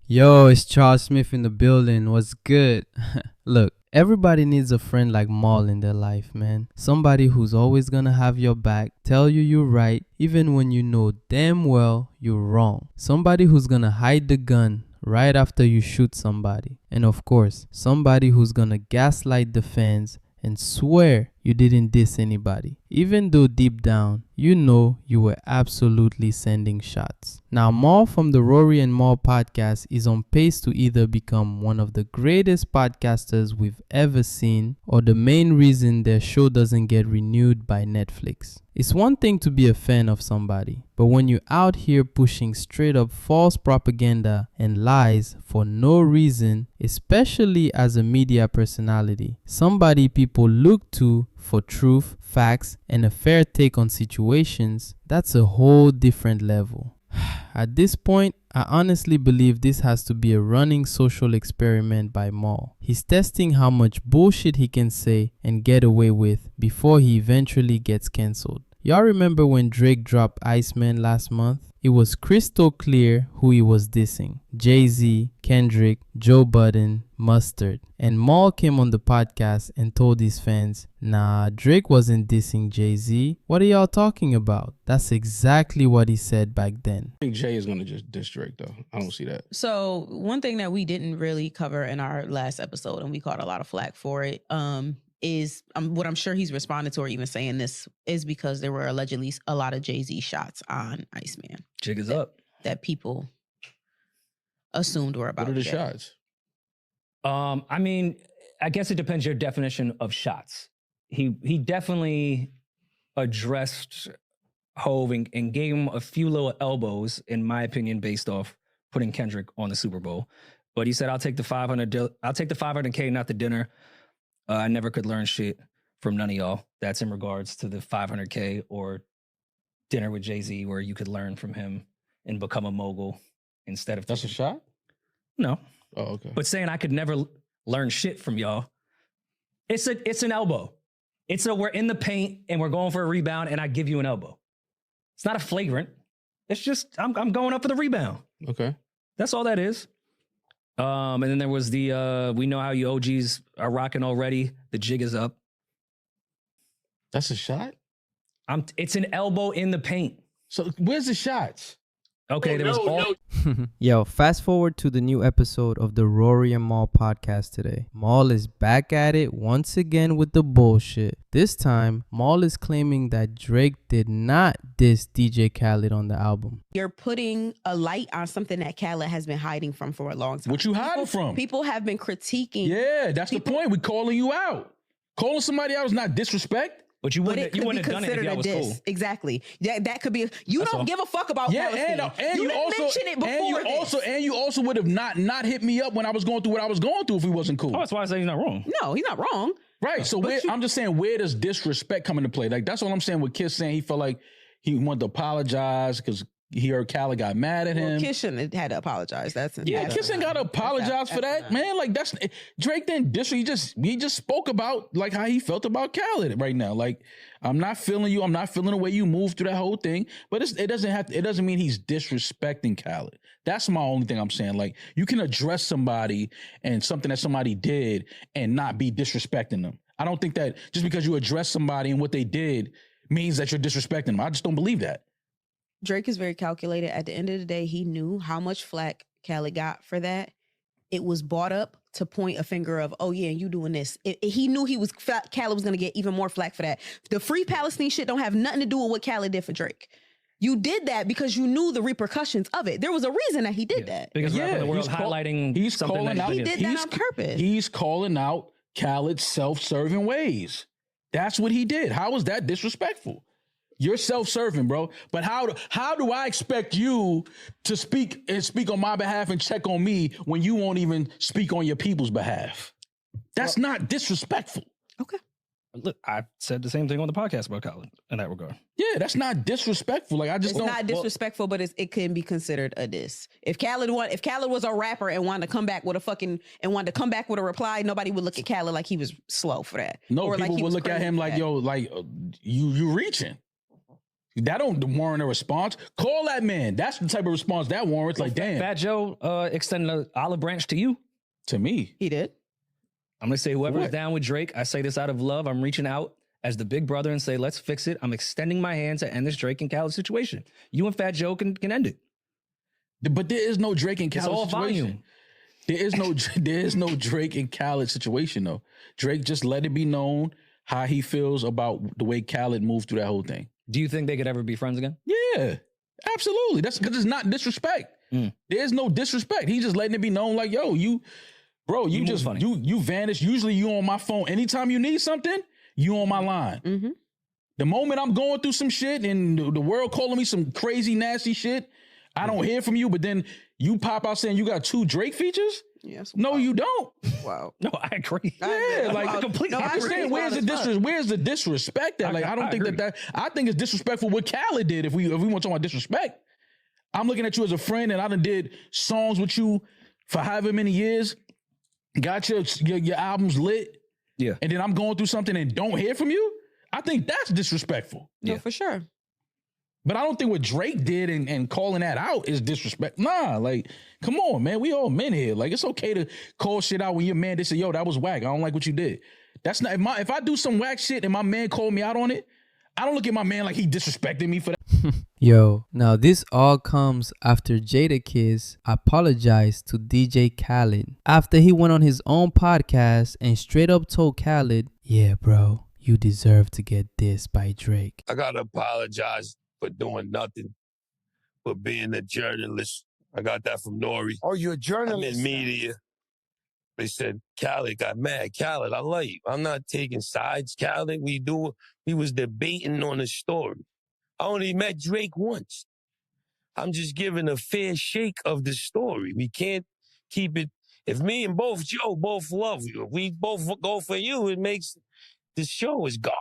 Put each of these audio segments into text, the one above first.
Yo, it's Charles Smith in the building. What's good? Look, everybody needs a friend like Maul in their life, man. Somebody who's always gonna have your back, tell you you're right, even when you know damn well you're wrong. Somebody who's gonna hide the gun right after you shoot somebody. And of course, somebody who's gonna gaslight the fans and swear you didn't diss anybody, even though deep down you know you were absolutely sending shots. Now, Maul from the Rory and Maul podcast is on pace to either become one of the greatest podcasters we've ever seen or the main reason their show doesn't get renewed by Netflix. It's one thing to be a fan of somebody, but when you're out here pushing straight up false propaganda and lies for no reason, especially as a media personality, somebody people look to for truth, facts, and a fair take on situations, that's a whole different level. At this point, I honestly believe this has to be a running social experiment by Maul. He's testing how much bullshit he can say and get away with before he eventually gets cancelled. Y'all remember when Drake dropped Iceman last month? It was crystal clear who he was dissing. Jay-Z, Kendrick, Joe Budden, Mustard. And Maul came on the podcast and told his fans, nah, Drake wasn't dissing Jay-Z. What are y'all talking about? That's exactly what he said back then. I think Jay is going to just diss Drake, though. I don't see that. So one thing that we didn't really cover in our last episode, and we caught a lot of flack for it, is what I'm sure he's responded to or even saying this is because there were allegedly a lot of Jay-Z shots on Iceman. Jig is up. That people assumed were about What are the Jay. shots? I mean, I guess it depends your definition of shots. He definitely addressed Hove and gave him a few little elbows, in my opinion, based off putting Kendrick on the Super Bowl. But he said, I'll take the 500K, not the dinner. I never could learn shit from none of y'all. That's in regards to the 500K or dinner with Jay-Z, where you could learn from him and become a mogul instead of... That's a shot? No. Oh, okay. But saying I could never learn shit from y'all, it's an elbow. It's we're in the paint and we're going for a rebound and I give you an elbow. It's not a flagrant. It's just I'm going up for the rebound. Okay. That's all that is. And then there was the we know how you OGs are rocking already. The jig is up. That's a shot? It's an elbow in the paint. So where's the shots? Okay, there was all... Yo, fast forward to the new episode of the Rory and Maul podcast today. Maul is back at it once again with the bullshit. This time, Maul is claiming that Drake did not diss DJ Khaled on the album. You're putting a light on something that Khaled has been hiding from for a long time. What you hiding from? People have been critiquing. Yeah, that's the point. We calling you out. Calling somebody out is not disrespect. But you wouldn't have done it if y'all was cool. Exactly. That could be. You That's don't all. give a fuck about Palestine. And you also mention it before and you also would have not hit me up when I was going through what I was going through if we wasn't cool. Oh, that's why I say he's not wrong. No, he's not wrong. Right. So I'm just saying, where does disrespect come into play? Like, that's all I'm saying with Kiss saying he felt like he wanted to apologize because he heard Khaled got mad at him. Kiss shouldn't have had to apologize. Kiss ain't got to apologize for that, man. Like, that's Drake didn't diss. He just spoke about like how he felt about Khaled right now. Like, I'm not feeling you. I'm not feeling the way you moved through that whole thing. But it doesn't mean he's disrespecting Khaled. That's my only thing I'm saying. Like, you can address somebody and something that somebody did and not be disrespecting them. I don't think that just because you address somebody and what they did means that you're disrespecting them. I just don't believe that. Drake is very calculated. At the end of the day, he knew how much flack Khaled got for that. It was brought up to point a finger of, oh yeah, you doing this. He knew Khaled was going to get even more flack for that. The Free Palestine shit don't have nothing to do with what Khaled did for Drake. You did that because you knew the repercussions of it. There was a reason that he did that. Because the world highlighting something calling out. He did that on purpose. He's calling out Khaled's self-serving ways. That's what he did. How is that disrespectful? You're self-serving, bro. But how do I expect you to speak on my behalf and check on me when you won't even speak on your people's behalf? That's not disrespectful. Okay. Look, I said the same thing on the podcast about Khaled in that regard. Yeah, that's not disrespectful. Like, it's not disrespectful, but it can be considered a diss. If Khaled was a rapper and wanted to come back with a reply, nobody would look at Khaled like he was slow for that. No, people would look at him like, yo, like you reaching. That don't warrant a response. Call that man. That's the type of response that warrants. Like, damn. Fat Joe extended an olive branch to you. To me. He did. I'm going to say whoever's What? down with Drake, I say this out of love. I'm reaching out as the big brother and say, let's fix it. I'm extending my hand to end this Drake and Khaled situation. You and Fat Joe can end it. But there is no Drake and It's Khaled all situation. volume. There is no Drake and Khaled situation though. Drake just let it be known how he feels about the way Khaled moved through that whole thing. Do you think they could ever be friends again? Yeah, absolutely. That's because it's not disrespect. There's no disrespect. He's just letting it be known, like, yo, you just funny. you vanish. Usually you on my phone. Anytime you need something, you on my line. Mm-hmm. The moment I'm going through some shit and the world calling me some crazy, nasty shit, I don't hear from you, but then you pop out saying you got 2 Drake features? Yes. No, you don't. Wow. No, I agree. Yeah, like I completely I'm just agree. saying, where's the disrespect at? Like, I don't think agree. that I think it's disrespectful what Khaled did. If we want to talk about disrespect, I'm looking at you as a friend, and I done did songs with you for however many years, got your albums lit, Yeah. and then I'm going through something and don't hear from you. I think that's disrespectful. No, Yeah. for sure. But I don't think what Drake did and calling that out is disrespect. Nah, like, come on, man. We all men here. Like, it's okay to call shit out when your man, they say, yo, that was whack. I don't like what you did. That's not, if I do some whack shit and my man called me out on it, I don't look at my man like he disrespected me for that. Yo, now this all comes after Jadakiss apologized to DJ Khaled after he went on his own podcast and straight up told Khaled, yeah, bro, you deserve to get dissed by Drake. I gotta apologize for doing nothing but being a journalist. I got that from Nori. Oh, you're a I'm journalist. in media. They said, Khaled got mad. Khaled, I love you. I'm not taking sides, Khaled. We was debating on a story. I only met Drake once. I'm just giving a fair shake of the story. We can't keep it. If me and Joe both love you, if we both go for you, it makes the show is garbage.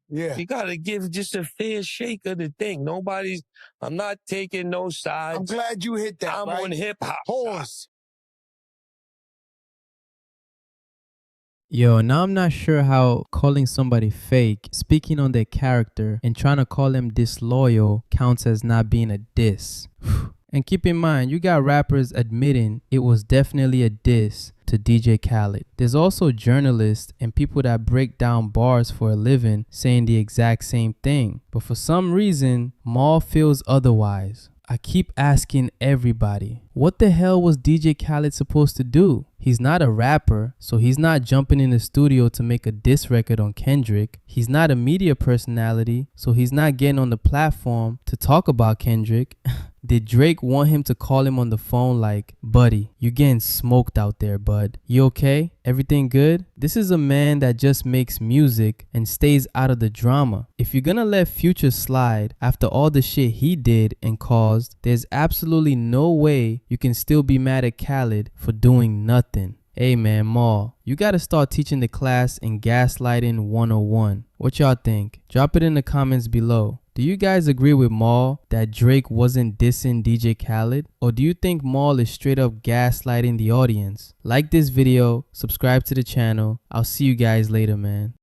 Yeah. You gotta give just a fair shake of the thing. I'm not taking no sides. I'm glad you hit that. I'm right? on hip hop. Pause. Yo, now I'm not sure how calling somebody fake, speaking on their character, and trying to call them disloyal counts as not being a diss. And keep in mind, you got rappers admitting it was definitely a diss to DJ Khaled. There's also journalists and people that break down bars for a living saying the exact same thing. But for some reason, Maul feels otherwise. I keep asking everybody, what the hell was DJ Khaled supposed to do? He's not a rapper, so he's not jumping in the studio to make a diss record on Kendrick. He's not a media personality, so he's not getting on the platform to talk about Kendrick. Did Drake want him to call him on the phone like, buddy, you getting smoked out there, bud. You okay? Everything good? This is a man that just makes music and stays out of the drama. If you're gonna let Future slide after all the shit he did and caused, there's absolutely no way you can still be mad at Khaled for doing nothing. Hey man, Maul, you gotta start teaching the class in Gaslighting 101. What y'all think? Drop it in the comments below. Do you guys agree with Maul that Drake wasn't dissing DJ Khaled? Or do you think Maul is straight up gaslighting the audience? Like this video, subscribe to the channel. I'll see you guys later, man.